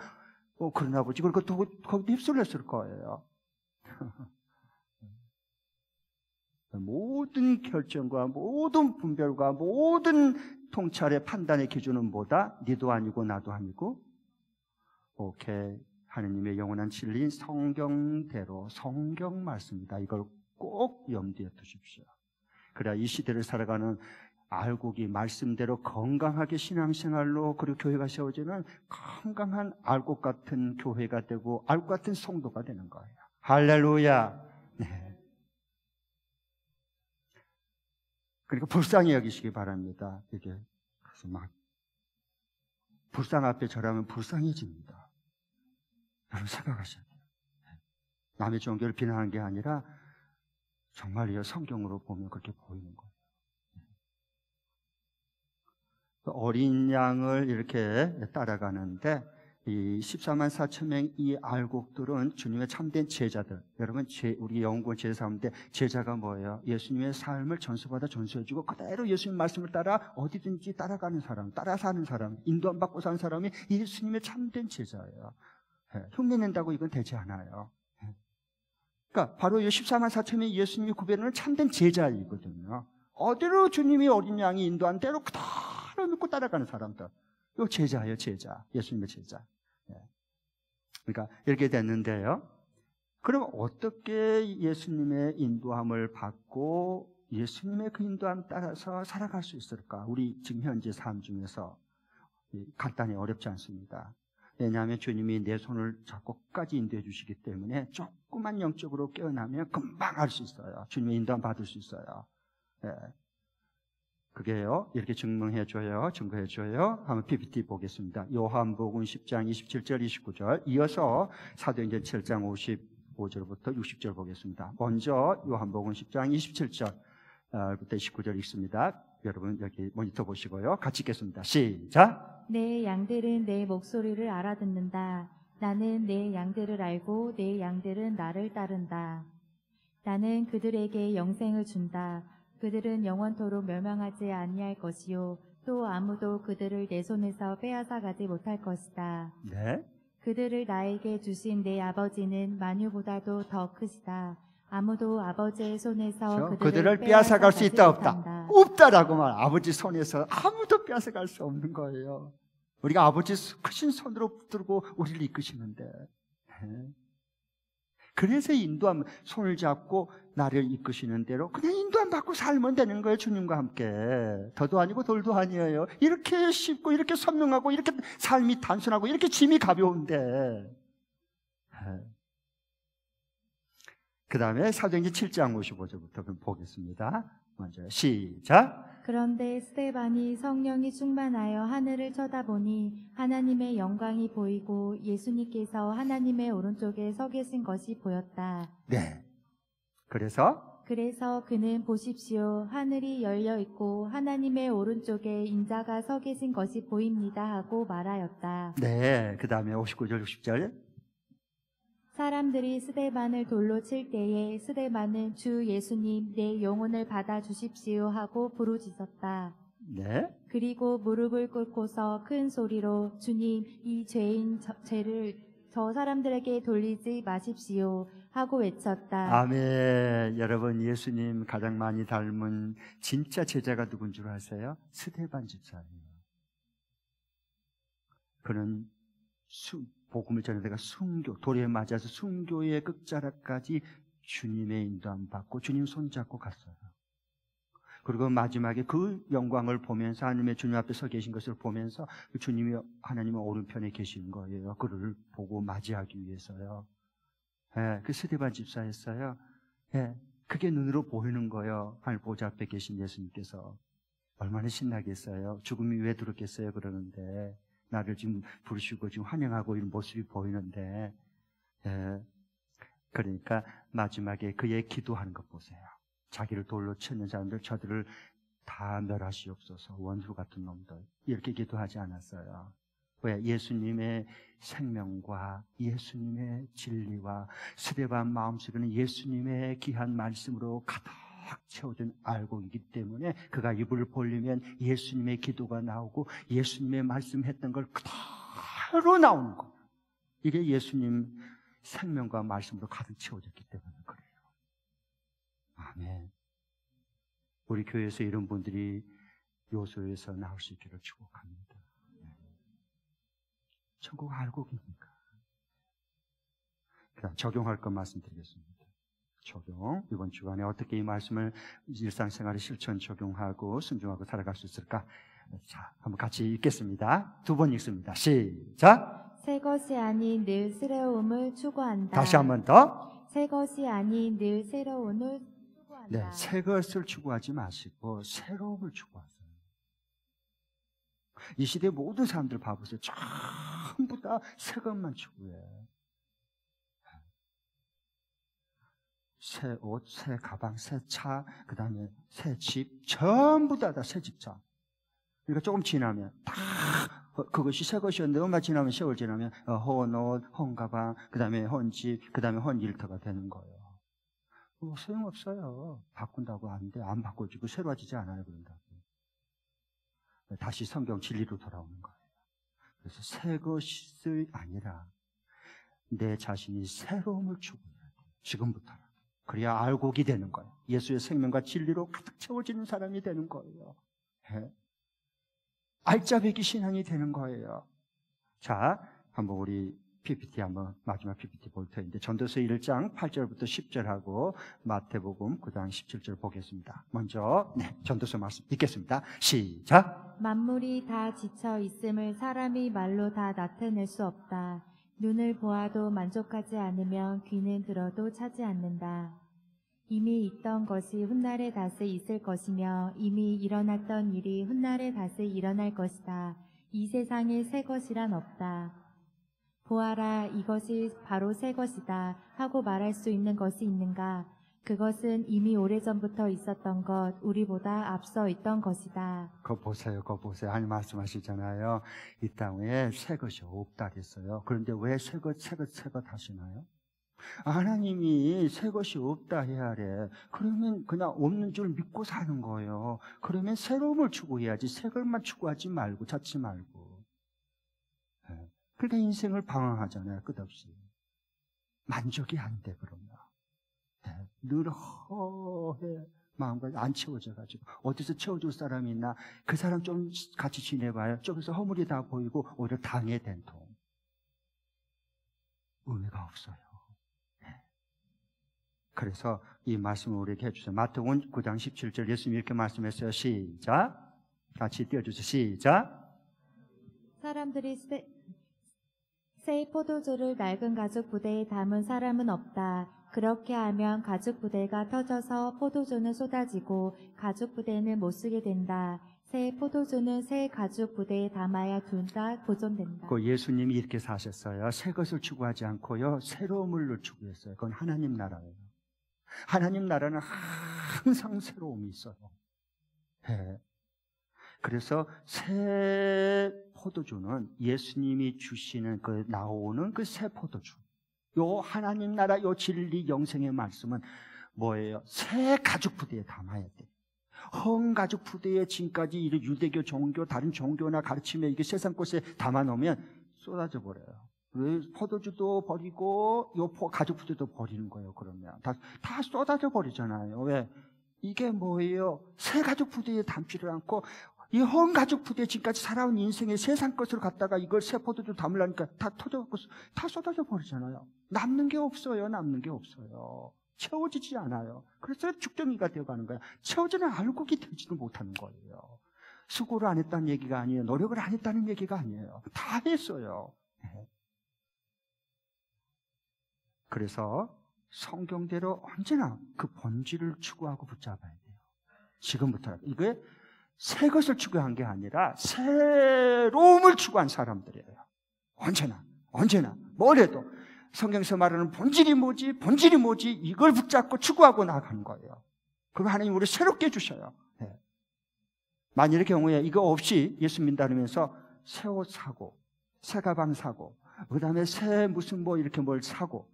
그러나 보지. 그리고 또 거기도 휩쓸렸을 거예요. 모든 결정과 모든 분별과 모든 통찰의 판단의 기준은 뭐다? 니도 아니고 나도 아니고 오케이. 하느님의 영원한 진리인 성경대로 성경 말씀이다. 이걸 꼭 염두에 두십시오. 그래야 이 시대를 살아가는 알곡이 말씀대로 건강하게 신앙생활로 그리고 교회가 세워지는 건강한 알곡 같은 교회가 되고 알곡 같은 성도가 되는 거예요. 할렐루야. 네. 그리고 불쌍히 여기시기 바랍니다. 이게 그래서 막 불쌍 앞에 절하면 불쌍해집니다. 여러분 생각하셔야 돼요. 남의 종교를 비난하는 게 아니라 정말요 성경으로 보면 그렇게 보이는 거예요. 어린 양을 이렇게 따라가는데 이 14만 4천 명 이 알곡들은 주님의 참된 제자들. 여러분 우리 영국은 제사인데 제자가 뭐예요? 예수님의 삶을 전수받아 전수해주고 그대로 예수님 말씀을 따라 어디든지 따라가는 사람, 따라 사는 사람, 인도 안 받고 사는 사람이 예수님의 참된 제자예요. 흉내낸다고 이건 되지 않아요. 그러니까 바로 이 14만 4천 명이 예수님이 구별하는 참된 제자이거든요. 어디로 주님이 어린 양이 인도한 대로 그대로 믿고 따라가는 사람들. 이거 제자예요, 제자. 예수님의 제자. 그러니까 이렇게 됐는데요. 그럼 어떻게 예수님의 인도함을 받고 예수님의 그 인도함 따라서 살아갈 수 있을까? 우리 지금 현재 삶 중에서 간단히 어렵지 않습니다. 왜냐하면 주님이 내 손을 잡고 끝까지 인도해 주시기 때문에 조금만 영적으로 깨어나면 금방 할 수 있어요. 주님의 인도함 받을 수 있어요. 네. 그게요, 이렇게 증거해줘요. 한번 PPT 보겠습니다. 요한복음 10장 27절, 29절. 이어서 사도행전 7장 55절부터 60절 보겠습니다. 먼저 요한복음 10장 27절부터 29절 읽습니다. 여러분 여기 모니터 보시고요. 같이 읽겠습니다. 시작! 내 양들은 내 목소리를 알아듣는다. 나는 내 양들을 알고 내 양들은 나를 따른다. 나는 그들에게 영생을 준다. 그들은 영원토록 멸망하지 아니할 것이요 또 아무도 그들을 내 손에서 빼앗아가지 못할 것이다. 네. 그들을 나에게 주신 내 아버지는 만유보다도 더 크시다. 아무도 아버지의 손에서 그들을 빼앗아갈 수 있다 없다? 없다라고 말. 아버지 손에서 아무도 빼앗아갈 수 없는 거예요. 우리가 아버지 크신 손으로 붙들고 우리를 이끄시는데. 네. 그래서 인도함, 손을 잡고 나를 이끄시는 대로 그냥 인도함 받고 살면 되는 거예요. 주님과 함께. 더도 아니고 덜도 아니에요. 이렇게 쉽고 이렇게 선명하고 이렇게 삶이 단순하고 이렇게 짐이 가벼운데. 그 다음에 사도행전 7장 55절부터 보겠습니다. 먼저 시작. 그런데 스데반이 성령이 충만하여 하늘을 쳐다보니 하나님의 영광이 보이고 예수님께서 하나님의 오른쪽에 서 계신 것이 보였다. 네. 그래서 그는 보십시오. 하늘이 열려 있고 하나님의 오른쪽에 인자가 서 계신 것이 보입니다 하고 말하였다. 네. 그 다음에 59절 60절. 사람들이 스데반을 돌로 칠 때에 스데반은 주 예수님 내 영혼을 받아 주십시오 하고 부르짖었다. 네. 그리고 무릎을 꿇고서 큰 소리로 주님 이 죄를 저 사람들에게 돌리지 마십시오 하고 외쳤다. 아멘. 여러분 예수님 가장 많이 닮은 진짜 제자가 누군 줄 아세요? 스데반 집사예요. 그는 복음을 전해다가 순교, 도리에 맞아서 순교의 끝자락까지 주님의 인도함 받고 주님 손잡고 갔어요. 그리고 마지막에 그 영광을 보면서 하나님의 주님 앞에 서 계신 것을 보면서 주님이 하나님의 오른편에 계신 거예요. 그를 보고 맞이하기 위해서요. 예, 그 스데반 집사였어요. 예, 그게 눈으로 보이는 거예요. 하늘 보좌 앞에 계신 예수님께서. 얼마나 신나겠어요. 죽음이 왜 들었겠어요. 그러는데 나를 지금 부르시고 지금 환영하고 이런 모습이 보이는데, 예. 그러니까 마지막에 그의 기도하는 것 보세요. 자기를 돌로 치는 자들 저들을 다 멸하시옵소서. 원수 같은 놈들, 이렇게 기도하지 않았어요. 왜? 예수님의 생명과 예수님의 진리와 스데반 마음속에는 예수님의 귀한 말씀으로 가득 채워진 알고이기 때문에 그가 입을 벌리면 예수님의 기도가 나오고 예수님의 말씀했던 걸 그대로 나오는 거예요. 이게 예수님 생명과 말씀으로 가득 채워졌기 때문에 그래요. 아멘. 우리 교회에서 이런 분들이 요소에서 나올 수 있기를 축복합니다. 천국 알고 계십니까? 그다음 적용할 것 말씀드리겠습니다. 적용. 이번 주간에 어떻게 이 말씀을 일상생활에 실천 적용하고 순종하고 살아갈 수 있을까? 자, 한번 같이 읽겠습니다. 두 번 읽습니다. 시작. 새 것이 아닌 늘 새로움을 추구한다. 다시 한 번 더. 새 것이 아닌 늘 새로움을 추구한다. 네, 새 것을 추구하지 마시고 새로움을 추구하세요. 이 시대 모든 사람들 봐보세요. 전부 다 새 것만 추구해. 새 옷, 새 가방, 새 차, 그 다음에 새 집, 전부 다 새 집차. 그러니까 조금 지나면 다 그것이 새 것이었는데 얼마 지나면 세월 지나면 헌 옷, 헌 가방, 그 다음에 헌 집, 그 다음에 헌 일터가 되는 거예요. 소용없어요. 바꾼다고 하는데 안 바꿔지고 새로워지지 않아요. 그런다고. 다시 성경 진리로 돌아오는 거예요. 그래서 새 것이 아니라 내 자신이 새로움을 추구해야 돼요. 지금부터는. 그래야 알곡이 되는 거예요. 예수의 생명과 진리로 가득 채워지는 사람이 되는 거예요. 네. 알짜배기 신앙이 되는 거예요. 자, 한번 우리 PPT 한번 마지막 PPT 볼 터인데 전도서 1장 8절부터 10절하고 마태복음 9장 17절 보겠습니다. 먼저 전도서 말씀 읽겠습니다. 시작. 만물이 다 지쳐 있음을 사람이 말로 다 나타낼 수 없다. 눈을 보아도 만족하지 않으면 귀는 들어도 차지 않는다. 이미 있던 것이 훗날에 다시 있을 것이며 이미 일어났던 일이 훗날에 다시 일어날 것이다. 이 세상에 새 것이란 없다. 보아라, 이것이 바로 새 것이다 하고 말할 수 있는 것이 있는가? 그것은 이미 오래전부터 있었던 것, 우리보다 앞서 있던 것이다. 그거 보세요. 하나님 말씀하시잖아요. 이 땅에 새 것이 없다 그랬어요. 그런데 왜 새 것 하시나요? 하나님이 새 것이 없다 해야 해. 그러면 그냥 없는 줄 믿고 사는 거예요. 그러면 새로움을 추구해야지 새 것만 추구하지 말고 찾지 말고. 그러니까 인생을 방황하잖아요. 끝없이. 만족이 안 돼 그러면. 늘 허해. 마음까지 안 채워져가지고 어디서 채워줄 사람이 있나? 그 사람 좀 같이 지내봐요. 쪽에서 허물이 다 보이고 오히려 당해 된통. 의미가 없어요. 그래서 이 말씀을 우리에게 해주세요. 마태복음 9장 17절 예수님이 이렇게 말씀했어요. 시작. 같이 띄워주세요. 시작. 사람들이 새 포도주를 낡은 가죽 부대에 담은 사람은 없다. 그렇게 하면 가죽 부대가 터져서 포도주는 쏟아지고 가죽 부대는 못 쓰게 된다. 새 포도주는 새 가죽 부대에 담아야 둘 다 보존된다. 그 예수님이 이렇게 사셨어요. 새 것을 추구하지 않고요. 새로움을 추구했어요. 그건 하나님 나라예요. 하나님 나라는 항상 새로움이 있어요. 네. 그래서 새 포도주는 예수님이 주시는 나오는 그 새 포도주. 요 하나님 나라 요 진리 영생의 말씀은 뭐예요? 새 가죽 부대에 담아야 돼. 헌 가죽 부대에 지금까지 이 유대교 종교 다른 종교나 가르침에 이게 세상 곳에 담아 놓으면 쏟아져 버려요. 왜 포도주도 버리고 요 가죽 부대도 버리는 거예요? 그러면 다 쏟아져 버리잖아요. 왜? 이게 뭐예요? 새 가죽 부대에 담지를 않고 이 헌 가죽 부대에 지금까지 살아온 인생의 세상 것으로 갖다가 이걸 새 포도주 담으려니까 다 터져갖고 다 쏟아져 버리잖아요. 남는 게 없어요. 채워지지 않아요. 그래서 죽정이가 되어가는 거예요. 채워지는 알곡이 되지도 못하는 거예요. 수고를 안 했다는 얘기가 아니에요. 노력을 안 했다는 얘기가 아니에요. 다 했어요. 네. 그래서 성경대로 언제나 그 본질을 추구하고 붙잡아야 돼요. 지금부터. 이게 새 것을 추구한 게 아니라 새로움을 추구한 사람들이에요. 언제나 뭘 해도 성경에서 말하는 본질이 뭐지 이걸 붙잡고 추구하고 나가는 거예요. 그거 하나님 우리 새롭게 주셔요. 네. 만일의 경우에 이거 없이 예수 믿다면서 새 옷 사고 새 가방 사고 그 다음에 새 무슨 뭐 이렇게 뭘 사고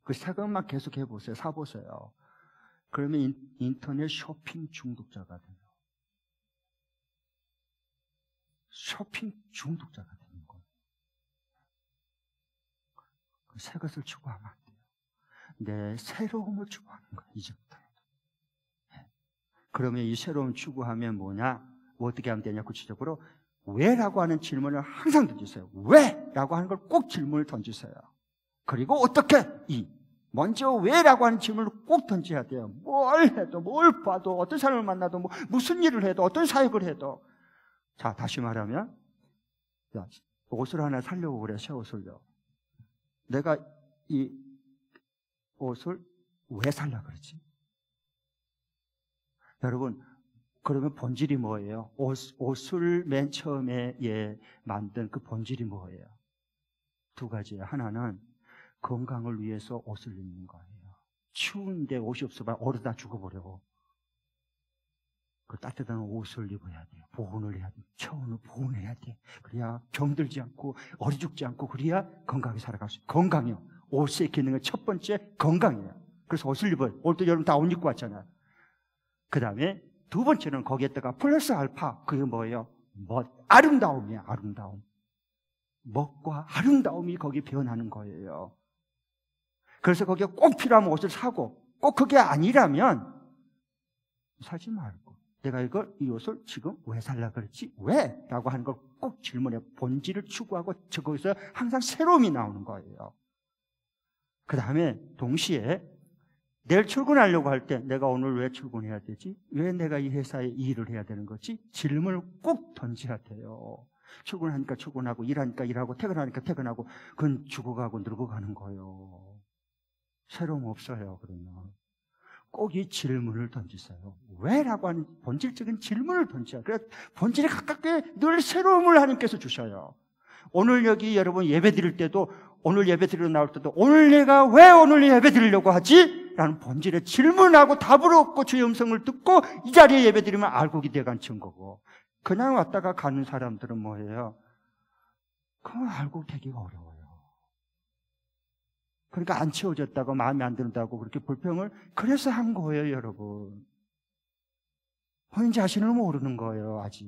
그 새 것만 계속 해보세요. 사보세요. 그러면 인터넷 쇼핑 중독자가 돼요. 쇼핑 중독자가 되는 거예요. 새 것을 추구하면 안 돼요. 내 새로움을 추구하는 거예요. 이제부터. 그러면 이 새로움 추구하면 뭐냐? 뭐 어떻게 하면 되냐? 구체적으로 왜라고 하는 질문을 항상 던지세요. 왜라고 하는 걸 꼭 질문을 던지세요. 그리고 어떻게? 먼저 왜라고 하는 질문을 꼭 던져야 돼요. 뭘 해도 뭘 봐도 어떤 사람을 만나도 무슨 일을 해도 어떤 사역을 해도. 자, 다시 말하면 옷을 하나 사려고 그래. 새 옷을요. 내가 이 옷을 왜 살라 그러지? 여러분, 그러면 본질이 뭐예요? 옷을 맨 처음에 만든 그 본질이 뭐예요? 두 가지예요. 하나는 건강을 위해서 옷을 입는 거예요. 추운데 옷이 없어봐 얼어다 죽어버려. 그 따뜻한 옷을 입어야 돼요. 보온을 해야 돼요. 체온을 보온해야 돼. 그래야 병들지 않고 얼어 죽지 않고 그래야 건강하게 살아갈 수 있어요. 건강이요. 옷의 기능은 첫 번째 건강이에요. 그래서 옷을 입어요. 올때 여러분 다 옷 입고 왔잖아요. 그 다음에 두 번째는 거기에다가 플러스 알파. 그게 뭐예요? 아름다움이에요. 아름다움. 멋과 아름다움이 거기 배어나는 거예요. 그래서 거기에 꼭 필요하면 옷을 사고 꼭 그게 아니라면 사지 말고 내가 이 옷을 지금 왜 살라 그랬지? 왜? 라고 하는 걸 꼭 질문해. 본질을 추구하고 거기서 항상 새로움이 나오는 거예요. 그 다음에 동시에 내일 출근하려고 할 때 내가 오늘 왜 출근해야 되지? 왜 내가 이 회사에 이 일을 해야 되는 거지? 질문을 꼭 던져야 돼요. 출근하니까 출근하고 일하니까 일하고 퇴근하니까 퇴근하고 그건 죽어가고 늙어가는 거예요. 새로움 없어요. 그러면 꼭 이 질문을 던지세요. 왜라고 하는 본질적인 질문을 던져요. 그래서 본질에 가깝게 늘 새로움을 하나님께서 주셔요. 오늘 여기 여러분 예배 드릴 때도 오늘 예배 드리러 나올 때도 오늘 내가 왜 오늘 예배 드리려고 하지? 라는 본질의 질문하고 답을 얻고 주의 음성을 듣고 이 자리에 예배 드리면 알고 기대가 친 거고 그냥 왔다가 가는 사람들은 뭐예요? 그건 알고 되기가 어려워요. 그러니까 안 채워졌다고 마음에 안 든다고 그렇게 불평을 그래서 한 거예요, 여러분. 본인 자신을 모르는 거예요, 아직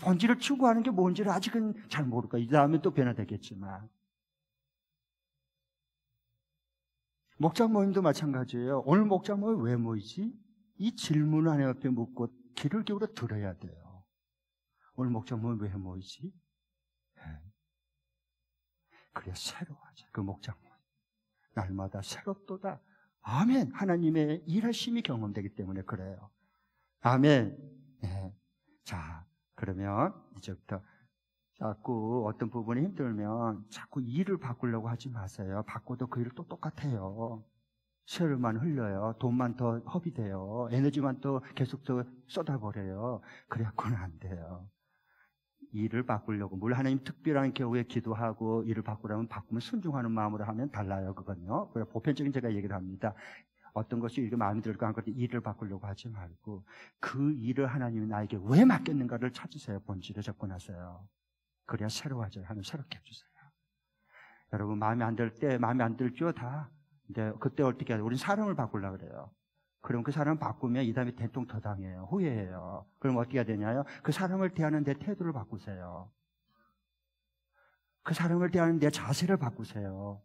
본질을 추구하는 게 뭔지를 아직은 잘 모르고 이 다음에 또 변화되겠지만 목자 모임도 마찬가지예요. 오늘 목자 모임 왜 모이지? 이 질문을 하나님 앞에 묻고 귀를 기울여 들어야 돼요. 오늘 목자 모임 왜 모이지? 그래 새로워져. 그 목자 모임 날마다 새롭도다. 아멘. 하나님의 일하심이 경험되기 때문에 그래요. 아멘. 네. 자, 그러면 이제부터 자꾸 어떤 부분이 힘들면 자꾸 일을 바꾸려고 하지 마세요. 바꿔도 그 일은 또 똑같아요. 세월만 흘려요. 돈만 더 허비돼요. 에너지만 또 계속 더 쏟아버려요. 그래갖고는 안 돼요. 일을 바꾸려고 물론 하나님 특별한 경우에 기도하고 일을 바꾸려면 바꾸면 순종하는 마음으로 하면 달라요. 그건요. 그래 보편적인 제가 얘기를 합니다. 어떤 것이 이렇게 마음에 들고 한 것도 일을 바꾸려고 하지 말고 그 일을 하나님이 나에게 왜 맡겼는가를 찾으세요. 본질에 접근하세요. 그래야 새로워져요. 하나님 새롭게 해주세요. 여러분 마음에 안 들 때 마음에 안 들죠 다. 근데 그때 어떻게 해야 돼요? 우린 사람을 바꾸려고 그래요. 그럼 그 사람 바꾸면 이 다음에 된통 더 당해요. 후회해요. 그럼 어떻게 해야 되냐요? 그 사람을 대하는 내 태도를 바꾸세요. 그 사람을 대하는 내 자세를 바꾸세요.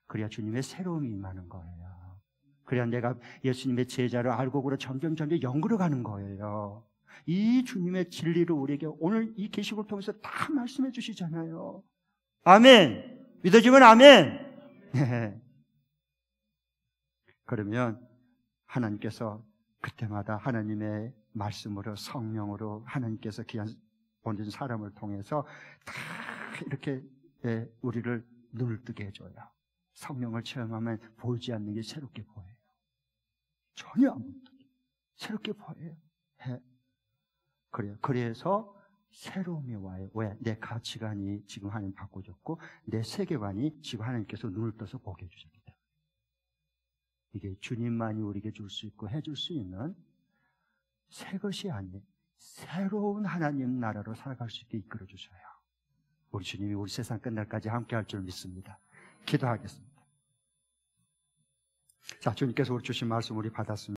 그래야 주님의 새로움이 임하는 거예요. 그래야 내가 예수님의 제자를 알고 그러 점점 연구로 가는 거예요. 이 주님의 진리를 우리에게 오늘 이 계시록을 통해서 다 말씀해 주시잖아요. 아멘. 믿어지면 아멘. 네. 그러면 하나님께서 그때마다 하나님의 말씀으로 성령으로 하나님께서 귀한 보낸 사람을 통해서 다 이렇게 우리를 눈을 뜨게 해줘요. 성령을 체험하면 보이지 않는 게 새롭게 보여요. 전혀 안 보여요. 새롭게 보여요. 그래요. 그래서 새로움이 와요. 왜? 내 가치관이 지금 하나님 바꿔줬고 내 세계관이 지금 하나님께서 눈을 떠서 보게 해주셨기 때문에. 이게 주님만이 우리에게 줄 수 있고 해줄 수 있는 새 것이 아닌 새로운 하나님 나라로 살아갈 수 있게 이끌어 주셔요. 우리 주님이 우리 세상 끝날까지 함께 할 줄 믿습니다. 기도하겠습니다. 자, 주님께서 우리 주신 말씀 우리 받았습니다.